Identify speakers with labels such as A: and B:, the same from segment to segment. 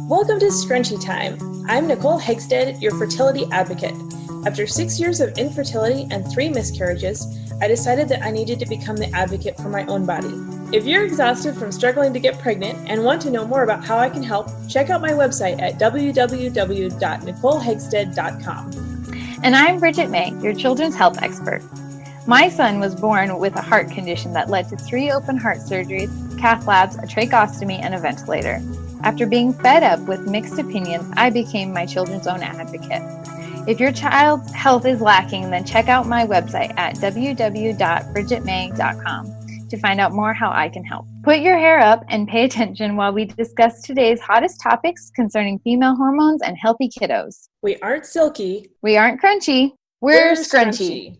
A: Welcome to Scrunchy Time. I'm Nicole Hegstead, your fertility advocate. After 6 years of infertility and 3 miscarriages, I decided that I needed to become the advocate for my own body. If you're exhausted from struggling to get pregnant and want to know more about how I can help, check out my website at www.nicolehegstead.com.
B: And I'm Bridget May, your children's health expert. My son was born with a heart condition that led to 3 open heart surgeries, cath labs, a tracheostomy, and a ventilator. After being fed up with mixed opinions, I became my children's own advocate. If your child's health is lacking, then check out my website at www.bridgetmay.com to find out more how I can help. Put your hair up and pay attention while we discuss today's hottest topics concerning female hormones and healthy kiddos.
A: We aren't silky.
B: We aren't crunchy. We're scrunchy.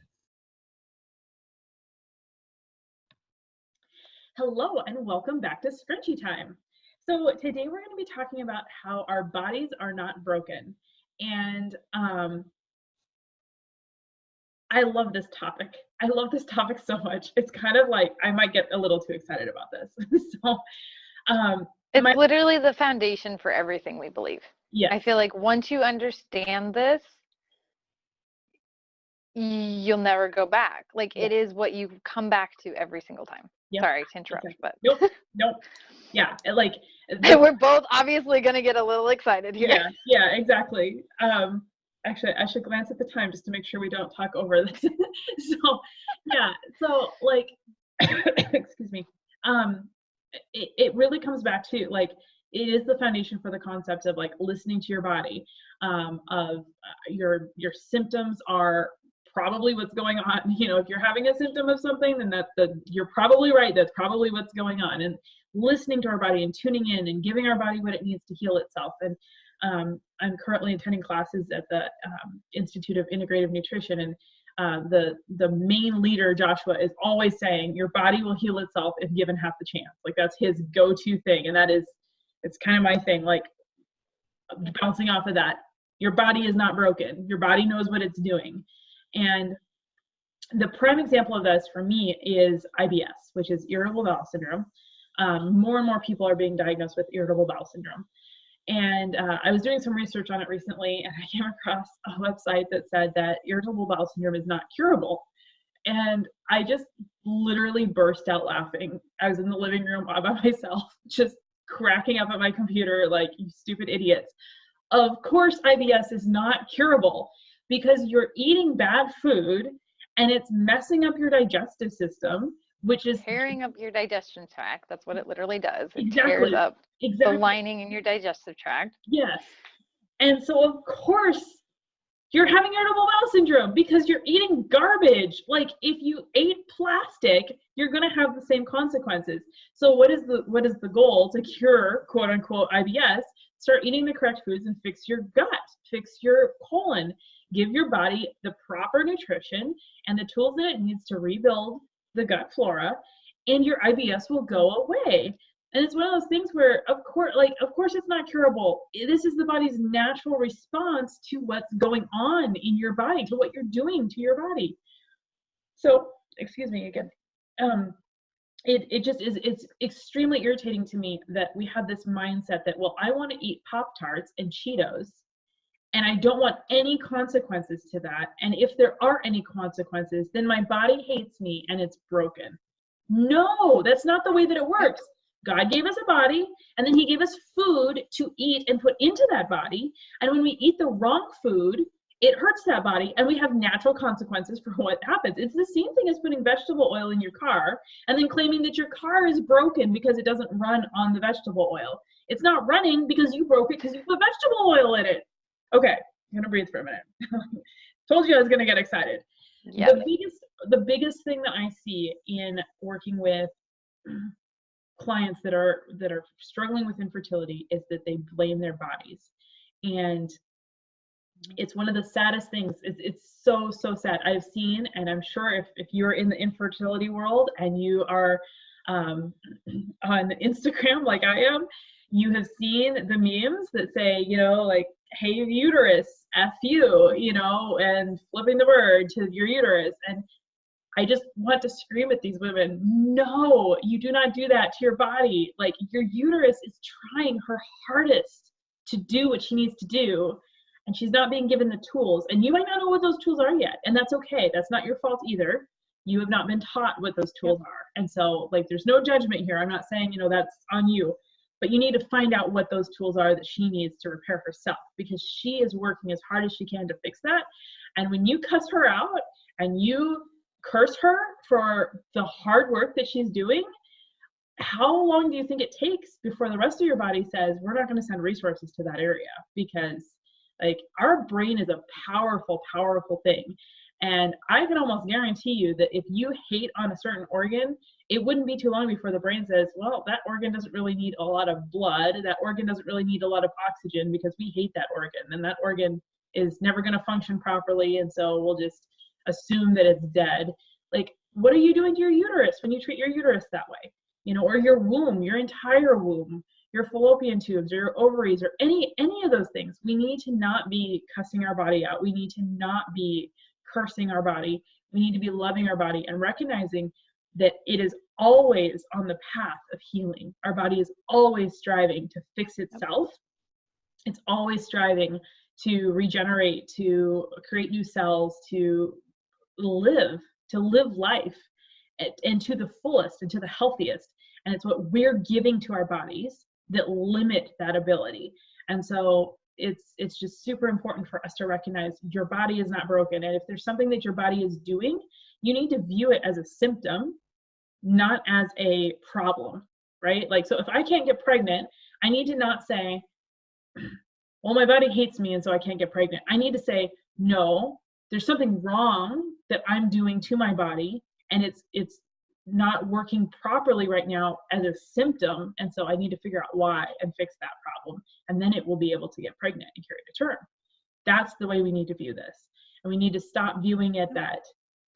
C: Hello and welcome back to Scrunchy Time. So today we're going to be talking about how our bodies are not broken. And I love this topic. I love this topic so much. It's kind of like I might get a little too excited about this.
B: It's literally the foundation for everything we believe.
C: Yeah.
B: I feel like once you understand this, you'll never go back. Like it is what you come back to every single time. Yep. Sorry to interrupt,
C: okay.
B: But
C: nope. Yeah, like
B: we're both obviously going to get a little excited here.
C: Yeah, exactly. Actually, I should glance at the time just to make sure we don't talk over this. So like, excuse me. It really comes back to like, it is the foundation for the concept of like listening to your body. Your symptoms are probably what's going on. You know, if you're having a symptom of something, then you're probably right. That's probably what's going on. And listening to our body and tuning in and giving our body what it needs to heal itself. And I'm currently attending classes at the Institute of Integrative Nutrition, and the main leader, Joshua, is always saying your body will heal itself if given half the chance. Like that's his go-to thing, and it's kind of my thing. Like bouncing off of that, your body is not broken. Your body knows what it's doing. And the prime example of this for me is IBS, which is irritable bowel syndrome. More and more people are being diagnosed with irritable bowel syndrome. And I was doing some research on it recently, and I came across a website that said that irritable bowel syndrome is not curable. And I just literally burst out laughing. I was in the living room all by myself, just cracking up at my computer like, you stupid idiots. Of course, IBS is not curable because you're eating bad food and it's messing up your digestive system, which is
B: tearing up your digestion tract. That's what it literally does. It
C: exactly.
B: tears up the lining in your digestive tract.
C: Yes. And so of course you're having irritable bowel syndrome because you're eating garbage. Like if you ate plastic, you're going to have the same consequences. So what is the goal to cure quote unquote IBS? Start eating the correct foods and fix your gut, fix your colon, give your body the proper nutrition and the tools that it needs to rebuild the gut flora, and your IBS will go away. And it's one of those things where of course it's not curable. This is the body's natural response to what's going on in your body, to what you're doing to your body. So excuse me again. It just is, it's extremely irritating to me that we have this mindset that, well, I want to eat Pop-Tarts and Cheetos and I don't want any consequences to that. And if there are any consequences, then my body hates me and it's broken. No, that's not the way that it works. God gave us a body, and then he gave us food to eat and put into that body. And when we eat the wrong food, it hurts that body, and we have natural consequences for what happens. It's the same thing as putting vegetable oil in your car and then claiming that your car is broken because it doesn't run on the vegetable oil. It's not running because you broke it because you put vegetable oil in it. Okay, I'm gonna breathe for a minute. Told you I was gonna get excited. Yep. The biggest thing that I see in working with clients that are struggling with infertility is that they blame their bodies. And it's one of the saddest things. It's so sad. I've seen, and I'm sure if you're in the infertility world and you are on Instagram like I am, you have seen the memes that say, you know, like, hey, uterus, F you, you know, and flipping the bird to your uterus. And I just want to scream at these women, no, you do not do that to your body. Like, your uterus is trying her hardest to do what she needs to do, and she's not being given the tools, and you might not know what those tools are yet, and that's okay. That's not your fault either. You have not been taught what those tools are. And so like, there's no judgment here. I'm not saying, you know, that's on you, but you need to find out what those tools are that she needs to repair herself, because she is working as hard as she can to fix that. And when you cuss her out and you curse her for the hard work that she's doing, how long do you think it takes before the rest of your body says, we're not going to send resources to that area? Because like, our brain is a powerful, powerful thing. And I can almost guarantee you that if you hate on a certain organ, it wouldn't be too long before the brain says, well, that organ doesn't really need a lot of blood. That organ doesn't really need a lot of oxygen because we hate that organ. And that organ is never going to function properly. And so we'll just assume that it's dead. Like, what are you doing to your uterus when you treat your uterus that way? You know, or your womb, your entire womb, your fallopian tubes, or your ovaries, or any of those things. We need to not be cussing our body out. We need to not be cursing our body. We need to be loving our body and recognizing that it is always on the path of healing. Our body is always striving to fix itself. It's always striving to regenerate, to create new cells, to live life and to the fullest and to the healthiest. And it's what we're giving to our bodies that limit that ability. And so it's just super important for us to recognize your body is not broken. And if there's something that your body is doing, you need to view it as a symptom, not as a problem, right? Like, so if I can't get pregnant, I need to not say, well, my body hates me and so I can't get pregnant. I need to say, no, there's something wrong that I'm doing to my body, and it's not working properly right now as a symptom, and so I need to figure out why and fix that problem, and then it will be able to get pregnant and carry to term. That's the way we need to view this, and we need to stop viewing it that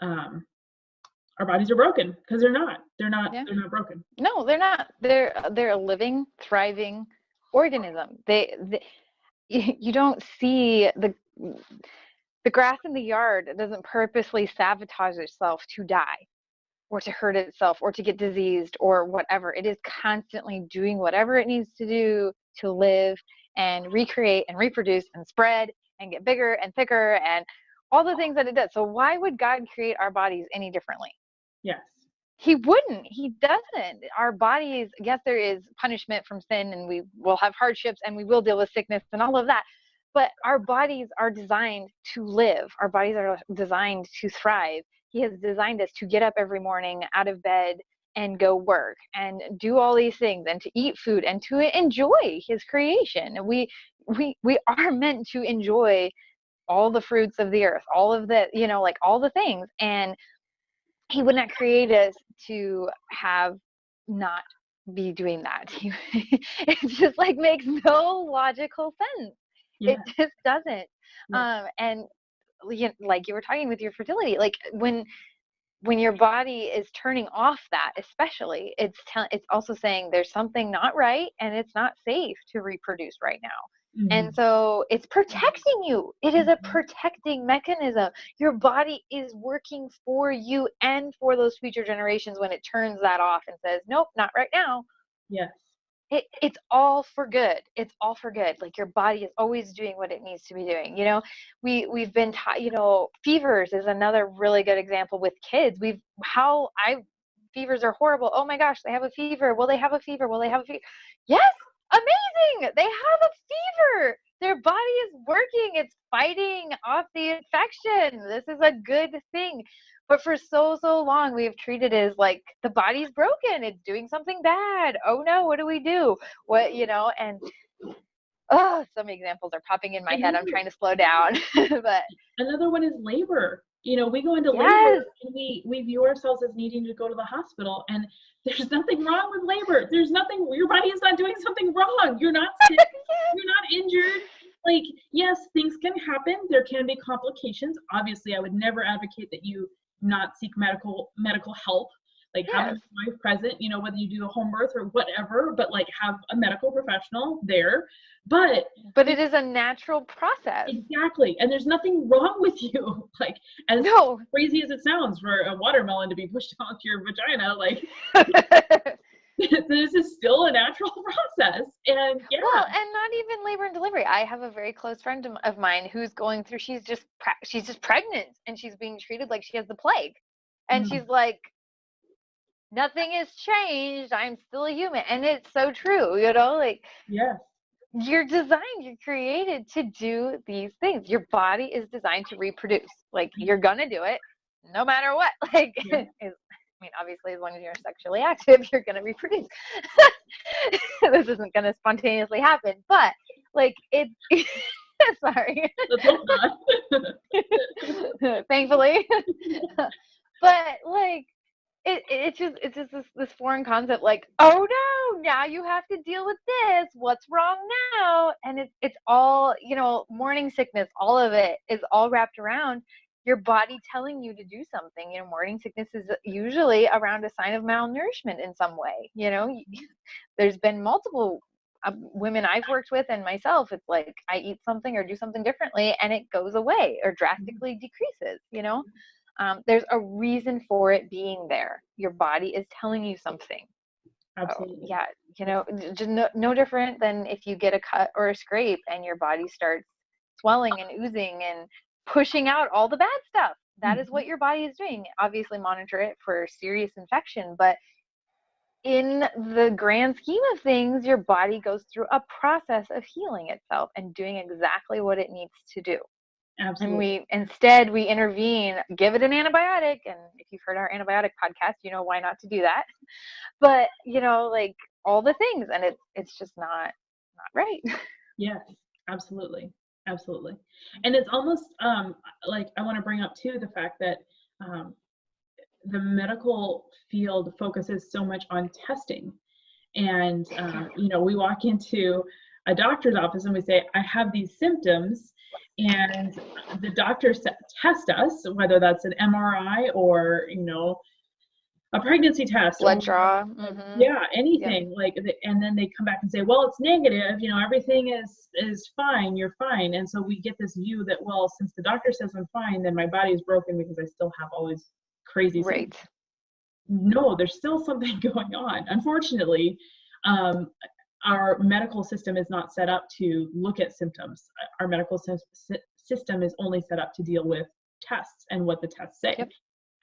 C: our bodies are broken, because they're not broken.
B: No, they're not. They're a living, thriving organism. You don't see the grass in the yard doesn't purposely sabotage itself to die, or to hurt itself, or to get diseased, or whatever. It is constantly doing whatever it needs to do to live and recreate and reproduce and spread and get bigger and thicker and all the things that it does. So why would God create our bodies any differently?
C: Yes.
B: He wouldn't. He doesn't. Our bodies, yes, there is punishment from sin, and we will have hardships, and we will deal with sickness and all of that. But our bodies are designed to live. Our bodies are designed to thrive. He has designed us to get up every morning out of bed and go work and do all these things and to eat food and to enjoy his creation. We are meant to enjoy all the fruits of the earth, all of the, like all the things. And he would not create us to have not be doing that. It just like makes no logical sense. Yeah. It just doesn't. Yeah. And like you were talking with your fertility, like when your body is turning off that, especially, it's also saying there's something not right and it's not safe to reproduce right now. Mm-hmm. And so it's protecting you. It is a protecting mechanism. Your body is working for you and for those future generations when it turns that off and says, nope, not right now.
C: Yes.
B: It's all for good. It's all for good. Like your body is always doing what it needs to be doing. We've been taught, fevers is another really good example with kids. Fevers are horrible. Oh my gosh, they have a fever. Will they have a fever? Will they have a fever? Yes, amazing. They have a fever. Their body is working. It's fighting off the infection. This is a good thing. But for so long, we have treated it as like the body's broken. It's doing something bad. Oh no, what do we do? And some examples are popping in my head. I'm trying to slow down. But
C: another one is labor. We go into labor and we view ourselves as needing to go to the hospital, and there's nothing wrong with labor. There's nothing, your body is not doing something wrong. You're not sick. You're not injured. Like, yes, things can happen. There can be complications. Obviously, I would never advocate that you not seek medical help, like have a wife present, whether you do a home birth or whatever, but like have a medical professional there. But
B: it is a natural process.
C: Exactly. And there's nothing wrong with you. Like, as crazy as it sounds for a watermelon to be pushed onto your vagina, like this is still a natural process. And yeah.
B: Well, and not even labor and delivery. I have a very close friend of mine who's going through, she's just pregnant and she's being treated like she has the plague. And she's like, nothing has changed. I'm still a human. And it's so true, like,
C: yes,
B: you're designed, you're created to do these things. Your body is designed to reproduce. Like, you're gonna do it no matter what. Like,
C: yeah.
B: obviously, as long as you're sexually active, you're gonna reproduce. This isn't gonna spontaneously happen, but like sorry.
C: Let's hope not.
B: Thankfully. But like, it's just this foreign concept, like, oh no, now you have to deal with this, what's wrong now? And it's all, morning sickness, all of it is all wrapped around your body telling you to do something. Morning sickness is usually around a sign of malnourishment in some way. There's been multiple women I've worked with and myself, it's like I eat something or do something differently and it goes away or drastically decreases. There's a reason for it being there. Your body is telling you something.
C: Absolutely.
B: Just no different than if you get a cut or a scrape and your body starts swelling and oozing and pushing out all the bad stuff. That is what your body is doing. Obviously monitor it for serious infection, but in the grand scheme of things, your body goes through a process of healing itself and doing exactly what it needs to do.
C: Absolutely.
B: And we intervene, give it an antibiotic. And if you've heard our antibiotic podcast, you know why not to do that. But, like all the things, and it's just not right.
C: Yes, absolutely. Absolutely. And it's almost like I want to bring up too the fact that the medical field focuses so much on testing. And, we walk into a doctor's office and we say, I have these symptoms. And the doctors test us, whether that's an MRI or, a pregnancy test,
B: blood draw,
C: yeah, anything. Like, and then they come back and say, well, it's negative, everything is fine, you're fine. And so we get this view that, well, since the doctor says I'm fine, then my body is broken because I still have all these crazy
B: right.
C: symptoms. No, there's still something going on. Unfortunately, our medical system is not set up to look at symptoms. Our medical system is only set up to deal with tests and what the tests say.
B: Yep.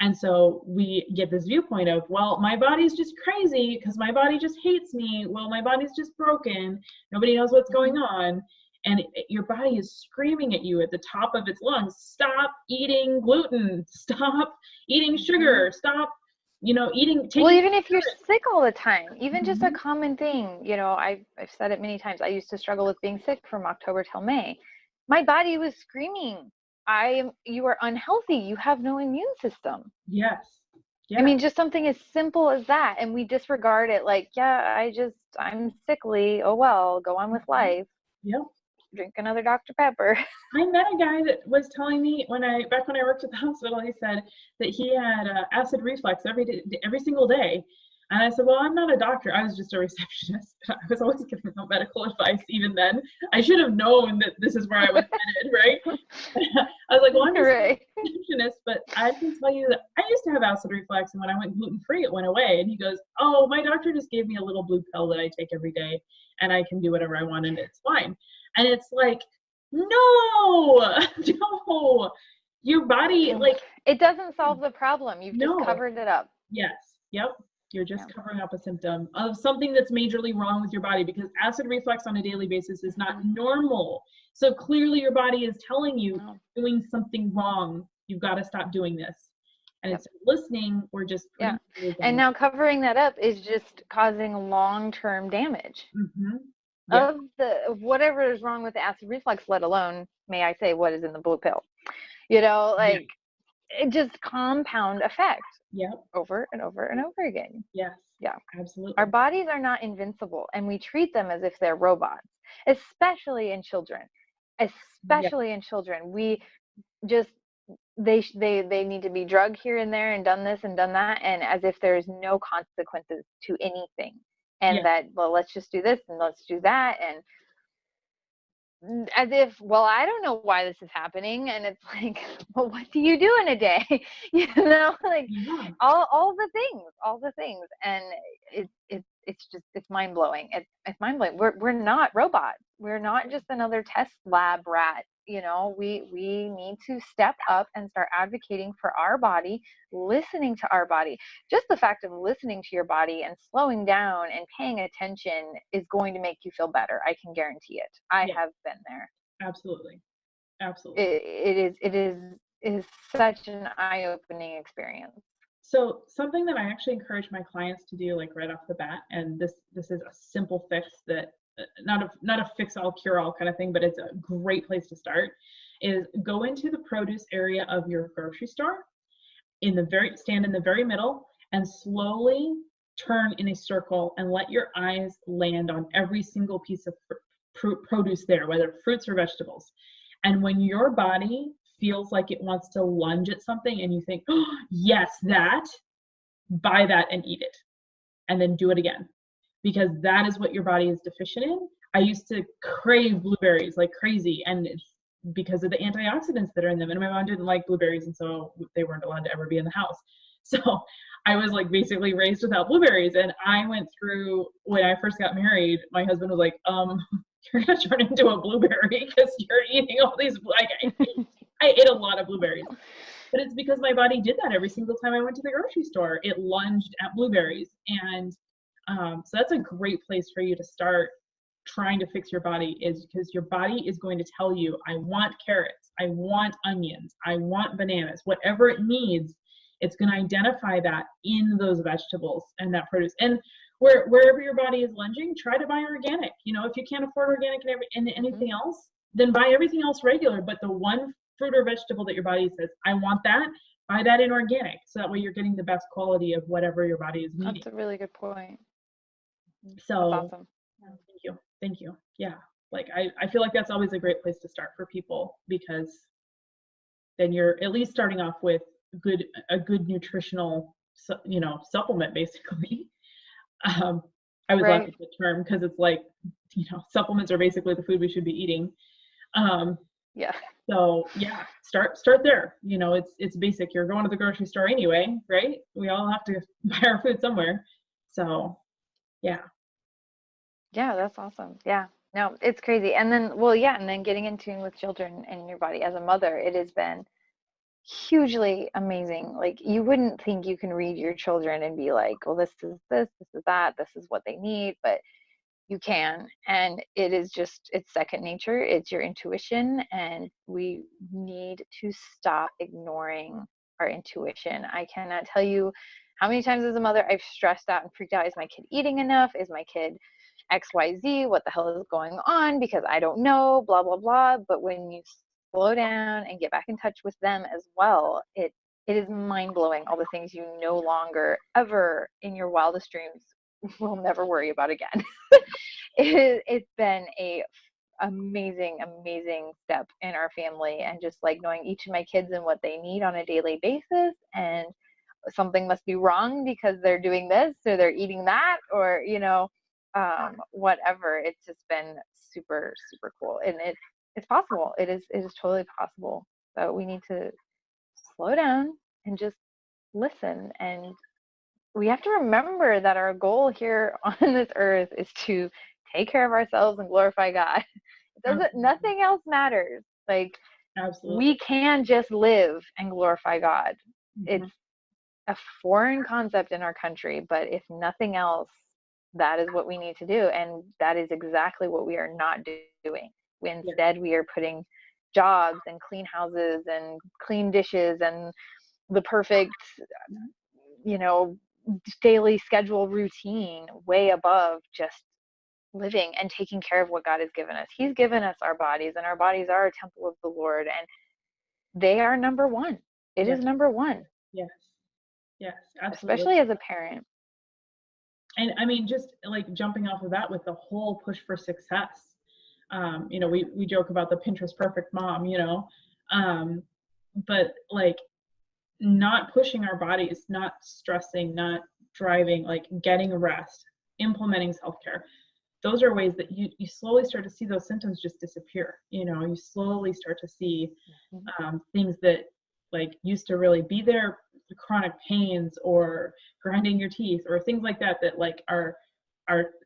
C: And so we get this viewpoint of, well, my body's just crazy because my body just hates me. Well, my body's just broken. Nobody knows what's going on. And your body is screaming at you at the top of its lungs, stop eating gluten, stop eating sugar, stop eating.
B: Well, even if you're sick all the time, even just a common thing, I've said it many times. I used to struggle with being sick from October till May. My body was screaming, you are unhealthy. You have no immune system.
C: Yes. Yeah.
B: I mean, just something as simple as that. And we disregard it like, yeah, I'm sickly. Oh, well, go on with life.
C: Yep.
B: Drink another Dr. Pepper.
C: I met a guy that was telling me back when I worked at the hospital, he said that he had acid reflux every single day. And I said, well, I'm not a doctor. I was just a receptionist. I was always giving out medical advice even then. I should have known that this is where I was headed, right? I was like, well, I'm just a receptionist, but I can tell you that I used to have acid reflux, and when I went gluten-free, it went away. And he goes, oh, my doctor just gave me a little blue pill that I take every day, and I can do whatever I want, and it's fine. And it's like, no, your body, like,
B: it doesn't solve the problem. You've just covered it up.
C: Yes. Yep. You're just covering up a symptom of something that's majorly wrong with your body, because acid reflux on a daily basis is not normal. So clearly your body is telling you doing something wrong. You've got to stop doing this. And it's listening or just
B: and now covering that up is just causing long-term damage of whatever is wrong with the acid reflux, let alone, may I say, what is in the blue pill. It just compound effect over and over and over again.
C: Yes. Yeah, absolutely.
B: Our bodies are not invincible, and we treat them as if they're robots, especially in children. In children, we just they need to be drugged here and there and done this and done that, and as if there's no consequences to anything, and that, well, let's just do this and let's do that, and as if, well, I don't know why this is happening. And it's like, well, what do you do in a day? Like
C: Yeah.
B: all the things. And it's just, it's mind blowing. It's mind blowing. We're not robots. We're not just another test lab rat. We need to step up and start advocating for our body, listening to our body. Just the fact of listening to your body and slowing down and paying attention is going to make you feel better. I can guarantee it. I
C: Yeah.
B: have been there.
C: Absolutely. Absolutely.
B: It is such an eye-opening experience.
C: So something that I actually encourage my clients to do, like right off the bat, and this is a simple fix that not a fix all cure all kind of thing, but it's a great place to start, is go into the produce area of your grocery store, stand in the very middle, and slowly turn in a circle and let your eyes land on every single piece of produce there, whether fruits or vegetables. And when your body feels like it wants to lunge at something and you think, oh, yes, buy that and eat it. And then do it again. Because that is what your body is deficient in. I used to crave blueberries like crazy, and it's because of the antioxidants that are in them. And my mom didn't like blueberries, and so they weren't allowed to ever be in the house. So I was like basically raised without blueberries. And I went through, when I first got married, my husband was like, you're gonna turn into a blueberry because you're eating all these, like, I ate a lot of blueberries. But it's because my body did that every single time I went to the grocery store. It lunged at blueberries. And so that's a great place for you to start trying to fix your body, is because your body is going to tell you, I want carrots, I want onions, I want bananas, whatever it needs. It's going to identify that in those vegetables and that produce. And wherever your body is lunging, try to buy organic. If you can't afford organic and anything else, then buy everything else regular. But the one fruit or vegetable that your body says, I want that, buy that in organic. So that way you're getting the best quality of whatever your body is needing.
B: That's a really good point.
C: So
B: that's awesome.
C: Thank you. Yeah. Like I feel like that's always a great place to start for people, because then you're at least starting off with a good nutritional, supplement, basically. I was laughing at the term because it's like, supplements are basically the food we should be eating.
B: Yeah.
C: So yeah, start there. It's basic. You're going to the grocery store anyway, right? We all have to buy our food somewhere. So yeah.
B: Yeah, that's awesome. Yeah. No, it's crazy. And then, well, yeah, and then getting in tune with children and your body as a mother, it has been hugely amazing. Like, you wouldn't think you can read your children and be like, well, this is that, this is what they need, but you can. And it is just, it's second nature. It's your intuition. And we need to stop ignoring our intuition. I cannot tell you how many times as a mother I've stressed out and freaked out. Is my kid eating enough? Is my kid XYZ? What the hell is going on? Because I don't know, blah, blah, blah. But when you slow down and get back in touch with them as well, it is mind-blowing, all the things you no longer ever in your wildest dreams will never worry about again. It's been a amazing step in our family, and just like knowing each of my kids and what they need on a daily basis, and something must be wrong because they're doing this or they're eating that, or whatever. It's just been super cool, and it's possible. It is totally possible. So we need to slow down and just listen. And we have to remember that our goal here on this earth is to take care of ourselves and glorify God. Nothing else matters. Like,
C: Absolutely.
B: we can just live and glorify God.
C: Mm-hmm.
B: It's a foreign concept in our country, but if nothing else, that is what we need to do. And that is exactly what we are not doing. Instead, we are putting jobs and clean houses and clean dishes and the perfect, daily schedule routine way above just living and taking care of what God has given us. He's given us our bodies, and our bodies are a temple of the Lord, and they are number one. It is number one.
C: Yes, absolutely.
B: Especially as a parent.
C: And I mean, just like jumping off of that with the whole push for success. We joke about the Pinterest perfect mom, but like, not pushing our bodies, not stressing, not driving, like getting rest, implementing self-care. those are ways that you slowly start to see those symptoms just disappear. You slowly start to see things that like used to really be there, chronic pains or grinding your teeth or things like that like are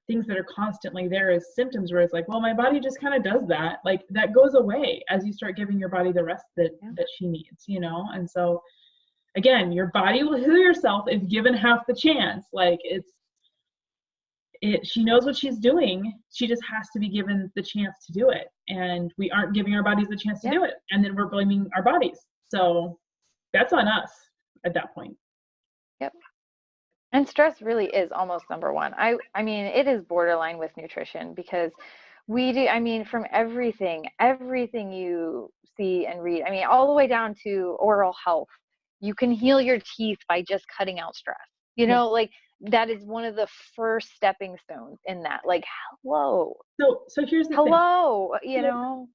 C: things that are constantly there as symptoms, where it's like, well, my body just kind of does that. Like that goes away as you start giving your body the rest that she needs, And so again, your body will heal yourself if given half the chance. Like she knows what she's doing. She just has to be given the chance to do it. And we aren't giving our bodies the chance to do it. And then we're blaming our bodies. So that's on us at that point.
B: Yep. And stress really is almost number one. I mean, it is borderline with nutrition, because we do, I mean, from everything you see and read, I mean, all the way down to oral health, you can heal your teeth by just cutting out stress. Like that is one of the first stepping stones in that. Like, hello.
C: So here's the thing.
B: You know.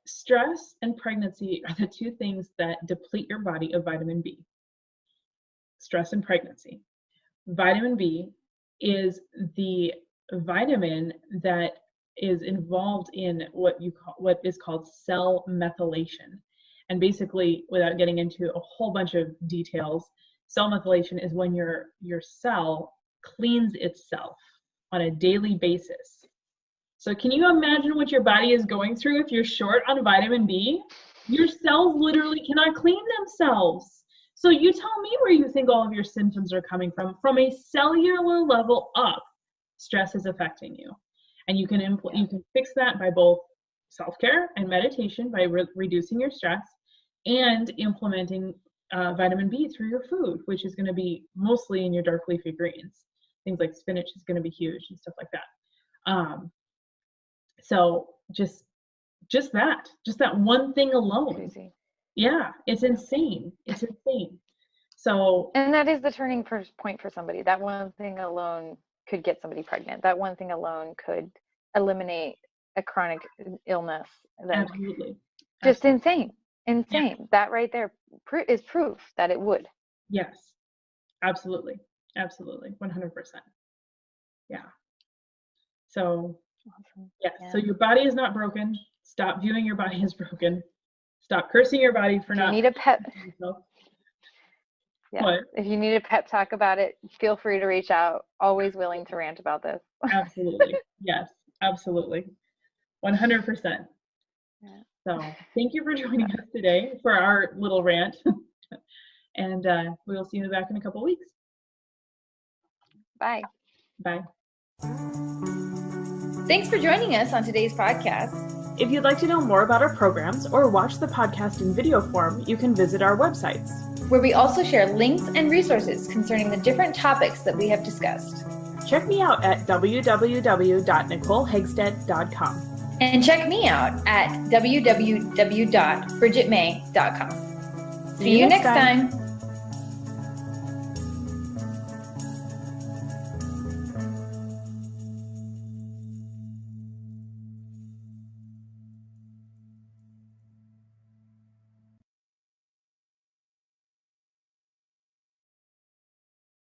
C: Stress and pregnancy are the two things that deplete your body of vitamin B. Stress and pregnancy. Vitamin B is the vitamin that is involved in what is called cell methylation. And basically, without getting into a whole bunch of details, cell methylation is when your cell cleans itself on a daily basis. So can you imagine what your body is going through if you're short on vitamin B? Your cells literally cannot clean themselves. So you tell me where you think all of your symptoms are coming from. From a cellular level up, stress is affecting you. And you can fix that by both self-care and meditation, by reducing your stress, and implementing vitamin B through your food, which is going to be mostly in your dark leafy greens. Things like spinach is going to be huge and stuff like that. So just that one thing alone.
B: Crazy.
C: Yeah, it's insane. It's insane. So,
B: and that is the turning point for somebody. That one thing alone could get somebody pregnant. That one thing alone could eliminate a chronic illness.
C: Absolutely.
B: Just insane.
C: Yeah.
B: That right there is proof that it would.
C: Yes, absolutely. 100%. Yeah. So,
B: awesome.
C: yes. Yeah. So your body is not broken. Stop viewing your body as broken. Stop cursing your body for not.
B: You need a pep. Yeah.
C: What?
B: If you need a pep talk about it, feel free to reach out. Always willing to rant about this.
C: Absolutely. Yes, absolutely. 100%. Yeah. So thank you for joining us today for our little rant. And we will see you back in a couple weeks.
B: Bye.
C: Bye.
A: Thanks for joining us on today's podcast. If you'd like to know more about our programs or watch the podcast in video form, you can visit our websites, where we also share links and resources concerning the different topics that we have discussed. Check me out at www.nicolehegstead.com. And check me out at www.bridgetmay.com. See you next time.